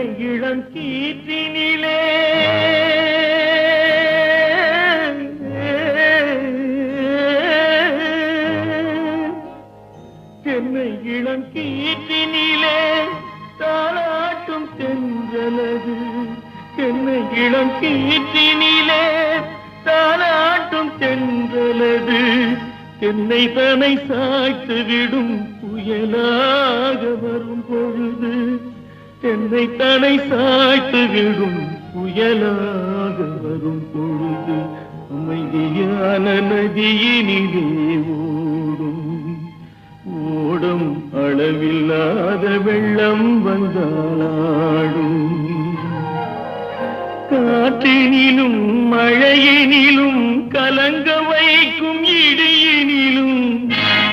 தென்னை இளங்கீற்றினிலே தென்னை இளங்கீற்றினிலே தாலாட்டும் தென்றலது தென்னை இளங்கீற்றினிலே தாலாட்டும் தென்றலது தென்னை தனை சாய்த்து விடும் புயலாக வரும் பொழுது தென்னை தனை சாய்த்து விடும் புயலாக வரும் பொழுது அமைதியான நதியினிலே ஓடும் ஓடும் அளவில்லாத வெள்ளம் வந்தாளாடும் காற்றினிலும் மழையினிலும் கலங்க